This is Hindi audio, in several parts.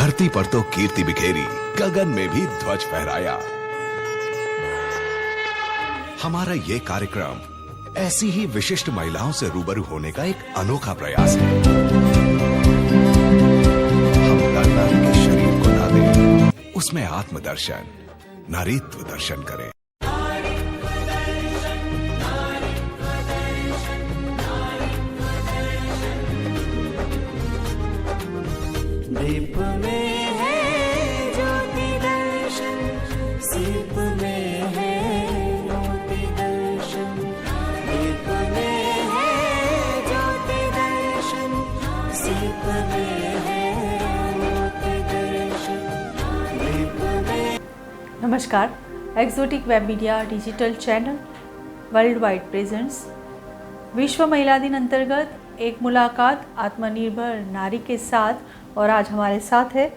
धरती पर तो कीर्ति बिखेरी, गगन में भी ध्वज फहराया। हमारा ये कार्यक्रम ऐसी ही विशिष्ट महिलाओं से रूबरू होने का एक अनोखा प्रयास है। हम नारी के शरीर को ना दें, उसमें आत्मदर्शन, नारीत्व दर्शन करें। दीप में है ज्योति दर्शन, सीप में है ज्योति दर्शन। दीप में है ज्योति दर्शन, सीप में है ज्योति दर्शन। दीप में। नमस्कार, exotic web media digital channel world wide presents विश्व महिला दिन अंतर्गत एक मुलाकात आत्मनिर्भर नारी के साथ। और आज हमारे साथ है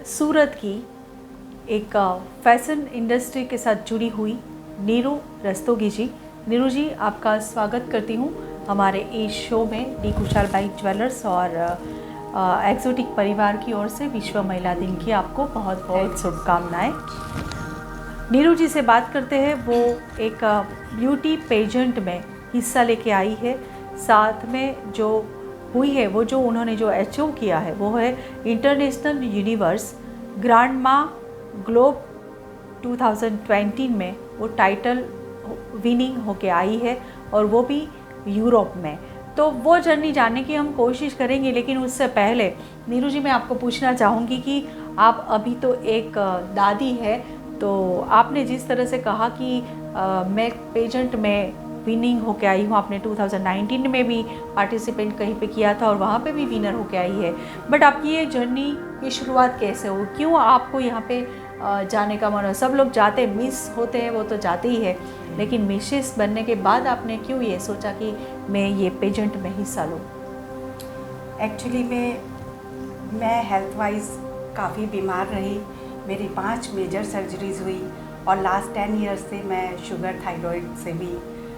सूरत की एक फैशन इंडस्ट्री के साथ जुड़ी हुई नीरू रस्तोगी जी। नीरू जी, आपका स्वागत करती हूँ हमारे इस शो में। डी कुशालबाई ज्वेलर्स और एक्सोटिक परिवार की ओर से विश्व महिला दिन की आपको बहुत बहुत शुभकामनाएं। नीरू जी से बात करते हैं। वो एक ब्यूटी पेजेंट में हिस्सा लेके आई है। साथ में जो हुई है, वो जो उन्होंने जो अचीव किया है वो है इंटरनेशनल यूनिवर्स ग्रैंड माँ ग्लोब 2020 में वो टाइटल विनिंग होके आई है, और वो भी यूरोप में। तो वो जर्नी जानने की हम कोशिश करेंगे, लेकिन उससे पहले नीरू जी मैं आपको पूछना चाहूँगी कि आप अभी तो एक दादी है, तो आपने जिस तरह से कहा कि मैं पेजेंट में विनिंग होके आई हूँ, आपने 2019 में भी पार्टिसिपेंट कहीं पे किया था और वहाँ पे भी विनर होके आई है, बट आपकी ये जर्नी की शुरुआत कैसे हो? क्यों आपको यहाँ पे जाने का मन? सब लोग जाते, मिस होते हैं वो तो जाते ही है, लेकिन मिसेस बनने के बाद आपने क्यों ये सोचा कि मैं ये पेजेंट में हिस्सा लूँ? एक्चुअली मैं हेल्थ वाइज काफ़ी बीमार रही। मेरी 5 मेजर सर्जरीज हुई और लास्ट 10 ईयर्स से मैं शुगर थायराइड से भी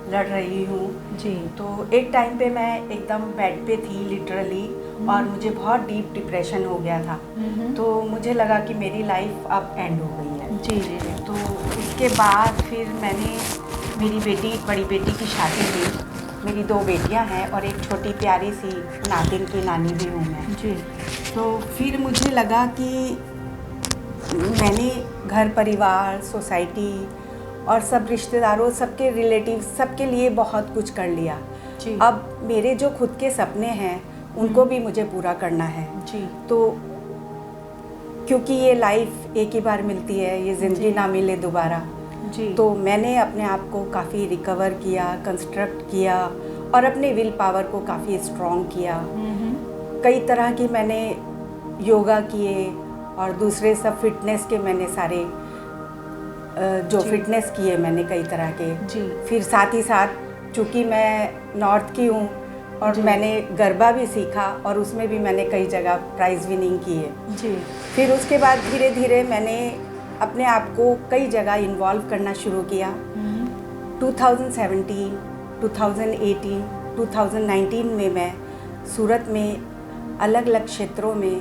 लड़ रही हूँ जी। तो एक टाइम पे मैं एकदम बेड पे थी लिटरली, और मुझे बहुत डीप डिप्रेशन हो गया था। तो मुझे लगा कि मेरी लाइफ अब एंड हो गई है। जी जी जी। तो इसके बाद फिर मैंने मेरी बड़ी बेटी की शादी की। मेरी 2 बेटियां हैं और एक छोटी प्यारी सी नातिन की नानी भी हूँ मैं जी। तो फिर मुझे लगा कि मैंने घर परिवार, सोसाइटी और सब रिश्तेदारों, सबके रिलेटिव्स, सबके लिए बहुत कुछ कर लिया जी। अब मेरे जो खुद के सपने हैं उनको भी मुझे पूरा करना है जी। तो क्योंकि ये लाइफ एक ही बार मिलती है, ये ज़िंदगी ना मिले दोबारा जी। तो मैंने अपने आप को काफ़ी रिकवर किया, कंस्ट्रक्ट किया और अपने विल पावर को काफ़ी स्ट्रॉन्ग किया। कई तरह की मैंने योगा किए और दूसरे सब फिटनेस के मैंने सारे जो फिटनेस किए मैंने कई तरह के जी। फिर साथ ही साथ चूँकि मैं नॉर्थ की हूँ और मैंने गरबा भी सीखा और उसमें भी मैंने कई जगह प्राइज़ विनिंग किए जी। फिर उसके बाद धीरे धीरे मैंने अपने आप को कई जगह इन्वॉल्व करना शुरू किया। 2017, 2018, 2019 में मैं सूरत में अलग अलग क्षेत्रों में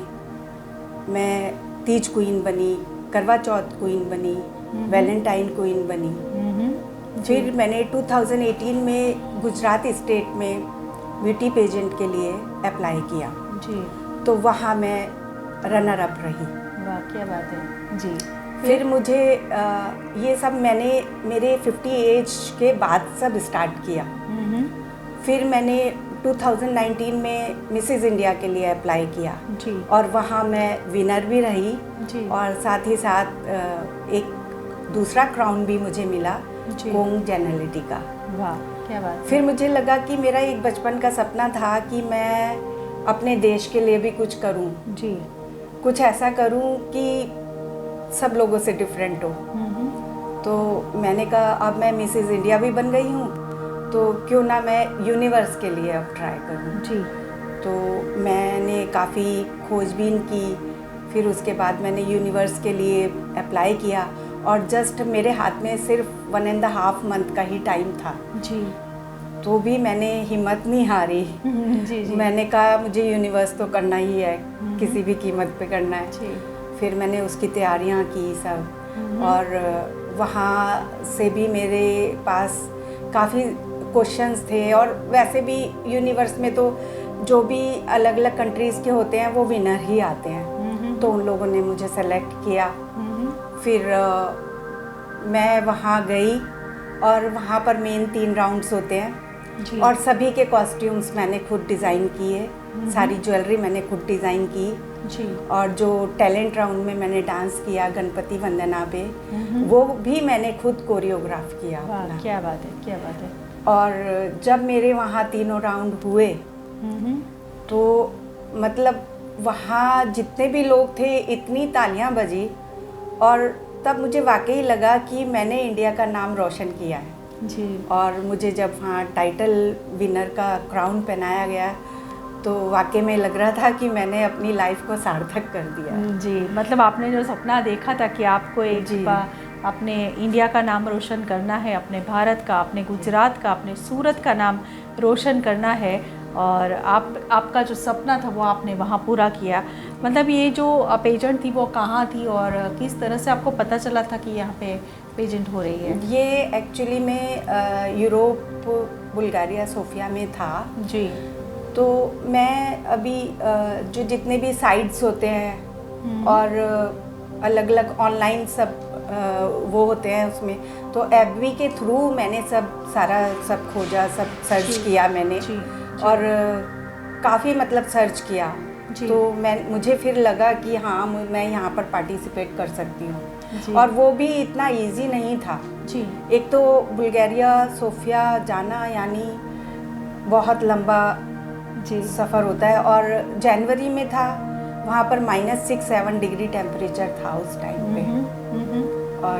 मैं तीज क्वीन बनी, करवा चौथ क्वीन बनी, वैलेंटाइन क्वीन बनी। फिर मैंने 2018 में गुजरात स्टेट में ब्यूटी पेजेंट के लिए अप्लाई किया जी। तो वहाँ मैं रनर अप रही। वाह, क्या बात है जी। फिर मुझे ये सब मैंने मेरे 50 एज के बाद सब स्टार्ट किया। फिर मैंने 2019 में मिसेस इंडिया के लिए अप्लाई किया जी। और वहाँ मैं विनर भी रही जी। और साथ ही साथ एक दूसरा क्राउन भी मुझे मिला, कोंग जेनलिटी का। वाह, क्या बात है। फिर मुझे लगा कि मेरा एक बचपन का सपना था कि मैं अपने देश के लिए भी कुछ करूं जी। कुछ ऐसा करूं कि सब लोगों से डिफरेंट हो। तो मैंने कहा अब मैं मिसेस इंडिया भी बन गई हूँ तो क्यों ना मैं यूनिवर्स के लिए अब ट्राई करूँ जी। तो मैंने काफ़ी खोजबीन की। फिर उसके बाद मैंने यूनिवर्स के लिए अप्लाई किया और जस्ट मेरे हाथ में सिर्फ 1.5 मंथ का ही टाइम था जी। तो भी मैंने हिम्मत नहीं हारी। जी जी। मैंने कहा मुझे यूनिवर्स तो करना ही है, किसी भी कीमत पे करना है। जी। फिर मैंने उसकी तैयारियां की सब, और वहाँ से भी मेरे पास काफ़ी क्वेश्चंस थे। और वैसे भी यूनिवर्स में तो जो भी अलग अलग कंट्रीज़ के होते हैं वो विनर ही आते हैं, तो उन लोगों ने मुझे सेलेक्ट किया। फिर मैं वहाँ गई और वहाँ पर मेन 3 राउंड्स होते हैं जी। और सभी के कॉस्ट्यूम्स मैंने खुद डिज़ाइन किए, सारी ज्वेलरी मैंने खुद डिज़ाइन की। जी। और जो टैलेंट राउंड में मैंने डांस किया गणपति वंदना पे, वो भी मैंने खुद कोरियोग्राफ किया अपना। क्या बात है, क्या बात है। और जब मेरे वहाँ तीनों राउंड हुए तो मतलब वहाँ जितने भी लोग थे इतनी तालियां बजी, और तब मुझे वाकई लगा कि मैंने इंडिया का नाम रोशन किया है। जी। और मुझे जब वहाँ टाइटल विनर का क्राउन पहनाया गया तो वाकई में लग रहा था कि मैंने अपनी लाइफ को सार्थक कर दिया। जी, मतलब आपने जो सपना देखा था कि आपको एक अपने इंडिया का नाम रोशन करना है, अपने भारत का, अपने गुजरात का, अपने सूरत का नाम रोशन करना है, और आपका जो सपना था वो आपने वहाँ पूरा किया। मतलब ये जो पेजेंट थी वो कहाँ थी और किस तरह से आपको पता चला था कि यहाँ पे पेजेंट हो रही है? ये एक्चुअली में यूरोप बुल्गारिया सोफिया में था। जी। तो मैं अभी जो जितने भी साइट्स होते हैं और अलग अलग ऑनलाइन सब वो होते हैं उसमें, तो एफबी के थ्रू मैंने सब खोजा, सब सर्च किया मैंने। जी। और काफ़ी मतलब सर्च किया। तो मुझे फिर लगा कि हाँ मैं यहाँ पर पार्टिसिपेट कर सकती हूँ। और वो भी इतना इजी नहीं था। जी। एक तो बुल्गारिया सोफिया जाना यानी बहुत लंबा सफ़र होता है, और जनवरी में था, वहाँ पर -6-7 डिग्री टेम्परेचर था उस टाइम पे। और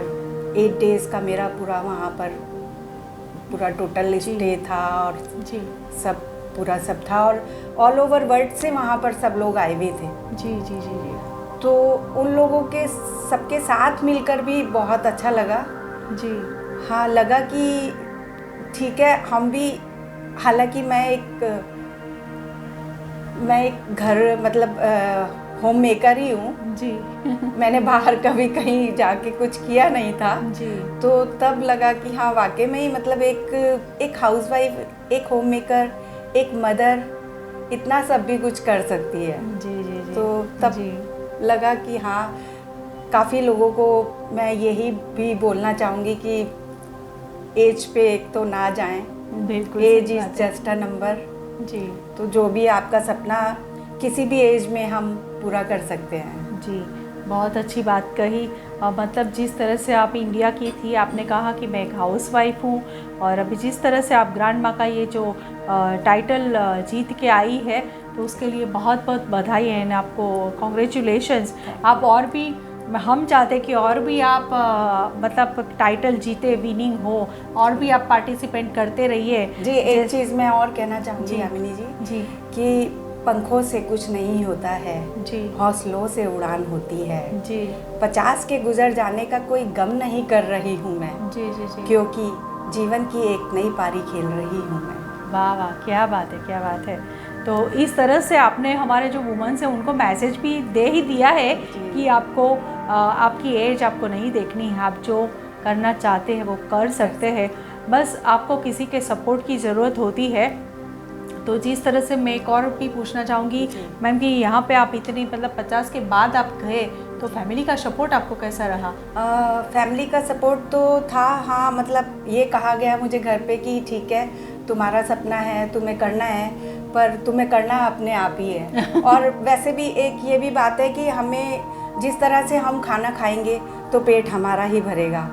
8 डेज़ का मेरा पूरा वहाँ पर पूरा टोटल स्टे था, और सब पूरा सब था, और ऑल ओवर वर्ल्ड से वहाँ पर सब लोग आए हुए थे। जी जी जी जी। तो उन लोगों के सबके साथ मिलकर भी बहुत अच्छा लगा। जी हाँ, लगा कि ठीक है हम भी, हालांकि मैं एक घर मतलब होम मेकर ही हूँ जी। मैंने बाहर कभी कहीं जाके कुछ किया नहीं था। जी। तो तब लगा कि हाँ वाकई में ही मतलब एक हाउसवाइफ, एक होम मेकर, एक मदर इतना सब भी कुछ कर सकती है। जी जी जी। तो तब लगा कि हाँ, काफ़ी लोगों को मैं यही भी बोलना चाहूँगी कि एज पे एक तो ना जाएं। बिल्कुल, age is just a number. जी। तो जो भी आपका सपना किसी भी एज में हम पूरा कर सकते हैं। जी, बहुत अच्छी बात कही। मतलब जिस तरह से आप इंडिया की थी, आपने कहा कि मैं एक हाउसवाइफ हूँ, और अभी जिस तरह से आप ग्रैंड माँ का ये जो टाइटल जीत के आई है, तो उसके लिए बहुत बहुत बधाई है ना आपको, कॉन्ग्रेचुलेशंस। आप और भी, हम चाहते कि और भी आप मतलब टाइटल जीते, विनिंग हो, और भी आप पार्टिसिपेट करते रहिए। जी, एक चीज़ मैं और कहना चाहूँगी यामिनी जी कि पंखों से कुछ नहीं होता है जी, हौसलों से उड़ान होती है जी। 50 के गुजर जाने का कोई गम नहीं कर रही हूँ मैं। जी जी जी। क्योंकि जीवन की एक नई पारी खेल रही हूँ मैं। वाह वाह, क्या बात है, क्या बात है। तो इस तरह से आपने हमारे जो वुमेन्स हैं उनको मैसेज भी दे ही दिया है कि आपको आपकी एज आपको नहीं देखनी है, आप जो करना चाहते हैं वो कर सकते हैं, बस आपको किसी के सपोर्ट की ज़रूरत होती है। तो जिस तरह से मैं एक और भी पूछना चाहूँगी मैम कि यहाँ पे आप इतनी मतलब 50 के बाद आप गए, तो फैमिली का सपोर्ट आपको कैसा रहा? फैमिली का सपोर्ट तो था, हाँ, मतलब ये कहा गया मुझे घर पे कि ठीक है तुम्हारा सपना है, तुम्हें करना है, पर तुम्हें करना अपने आप ही है। और वैसे भी एक ये भी बात है कि हमें जिस तरह से हम खाना खाएंगे तो पेट हमारा ही भरेगा,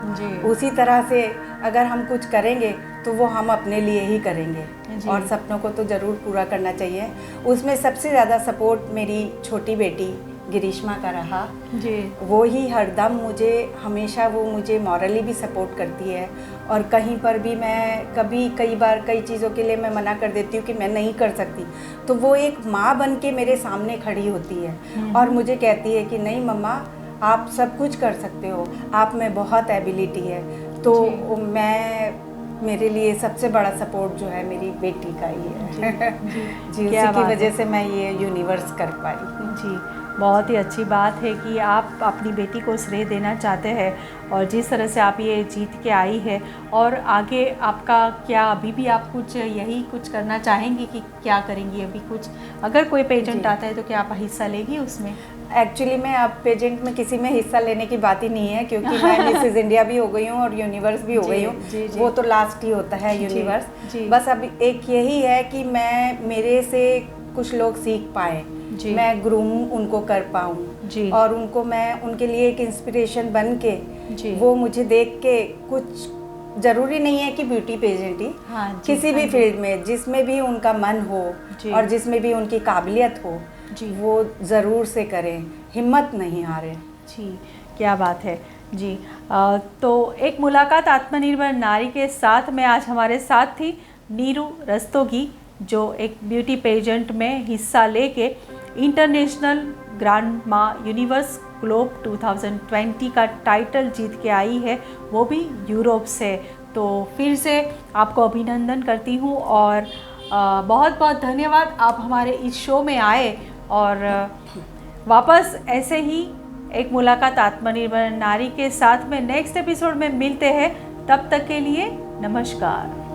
उसी तरह से अगर हम कुछ करेंगे तो वो हम अपने लिए ही करेंगे, और सपनों को तो ज़रूर पूरा करना चाहिए। उसमें सबसे ज़्यादा सपोर्ट मेरी छोटी बेटी गिरीश्मा का रहा जी। वो ही हरदम मुझे हमेशा वो मुझे मॉरली भी सपोर्ट करती है, और कहीं पर भी मैं कई बार कई चीज़ों के लिए मैं मना कर देती हूँ कि मैं नहीं कर सकती, तो वो एक माँ बन के मेरे सामने खड़ी होती है और मुझे कहती है कि नहीं मम्मा आप सब कुछ कर सकते हो, आप में बहुत एबिलिटी है। तो मैं मेरे लिए सबसे बड़ा सपोर्ट जो है मेरी बेटी का ही है। जी, क्या उसी की बात वजह है। से मैं ये यूनिवर्स कर पाई। जी, बहुत ही अच्छी बात है कि आप अपनी बेटी को श्रेय देना चाहते हैं और जिस तरह से आप ये जीत के आई है। और आगे आपका क्या, अभी भी आप कुछ यही कुछ करना चाहेंगी कि क्या करेंगी अभी कुछ? अगर कोई पेजेंट जी। आता है तो क्या आप हिस्सा लेगी उसमें? एक्चुअली मैं अब पेजेंट में किसी में हिस्सा लेने की बात ही नहीं है, क्योंकि मैं मिसेस इंडिया भी हो गई हूँ और यूनिवर्स भी हो जी, गई हूँ। जी, जी। वो तो लास्ट ही होता है जी, यूनिवर्स। जी। बस अब एक यही है कि मेरे से कुछ लोग सीख पाए, जी। मैं ग्रूम उनको कर पाऊँ जी। और उनको मैं उनके लिए एक इंस्पिरेशन बन के, जी। वो मुझे देख के कुछ, ज़रूरी नहीं है कि ब्यूटी पेजेंट ही, हाँ जी, किसी भी हाँ जी। फील्ड में जिसमें भी उनका मन हो जी। और जिसमें भी उनकी काबिलियत हो, जी। वो ज़रूर से करें, हिम्मत नहीं हारें। जी, क्या बात है। जी, तो एक मुलाकात आत्मनिर्भर नारी के साथ में आज हमारे साथ थी नीरू रस्तोगी, जो एक ब्यूटी पेजेंट में हिस्सा लेके इंटरनेशनल ग्रैंड माँ यूनिवर्स ग्लोब 2020 का टाइटल जीत के आई है, वो भी यूरोप से। तो फिर से आपको अभिनंदन करती हूँ और बहुत बहुत धन्यवाद, आप हमारे इस शो में आए और वापस ऐसे ही एक मुलाकात आत्मनिर्भर नारी के साथ में नेक्स्ट एपिसोड में मिलते हैं। तब तक के लिए नमस्कार।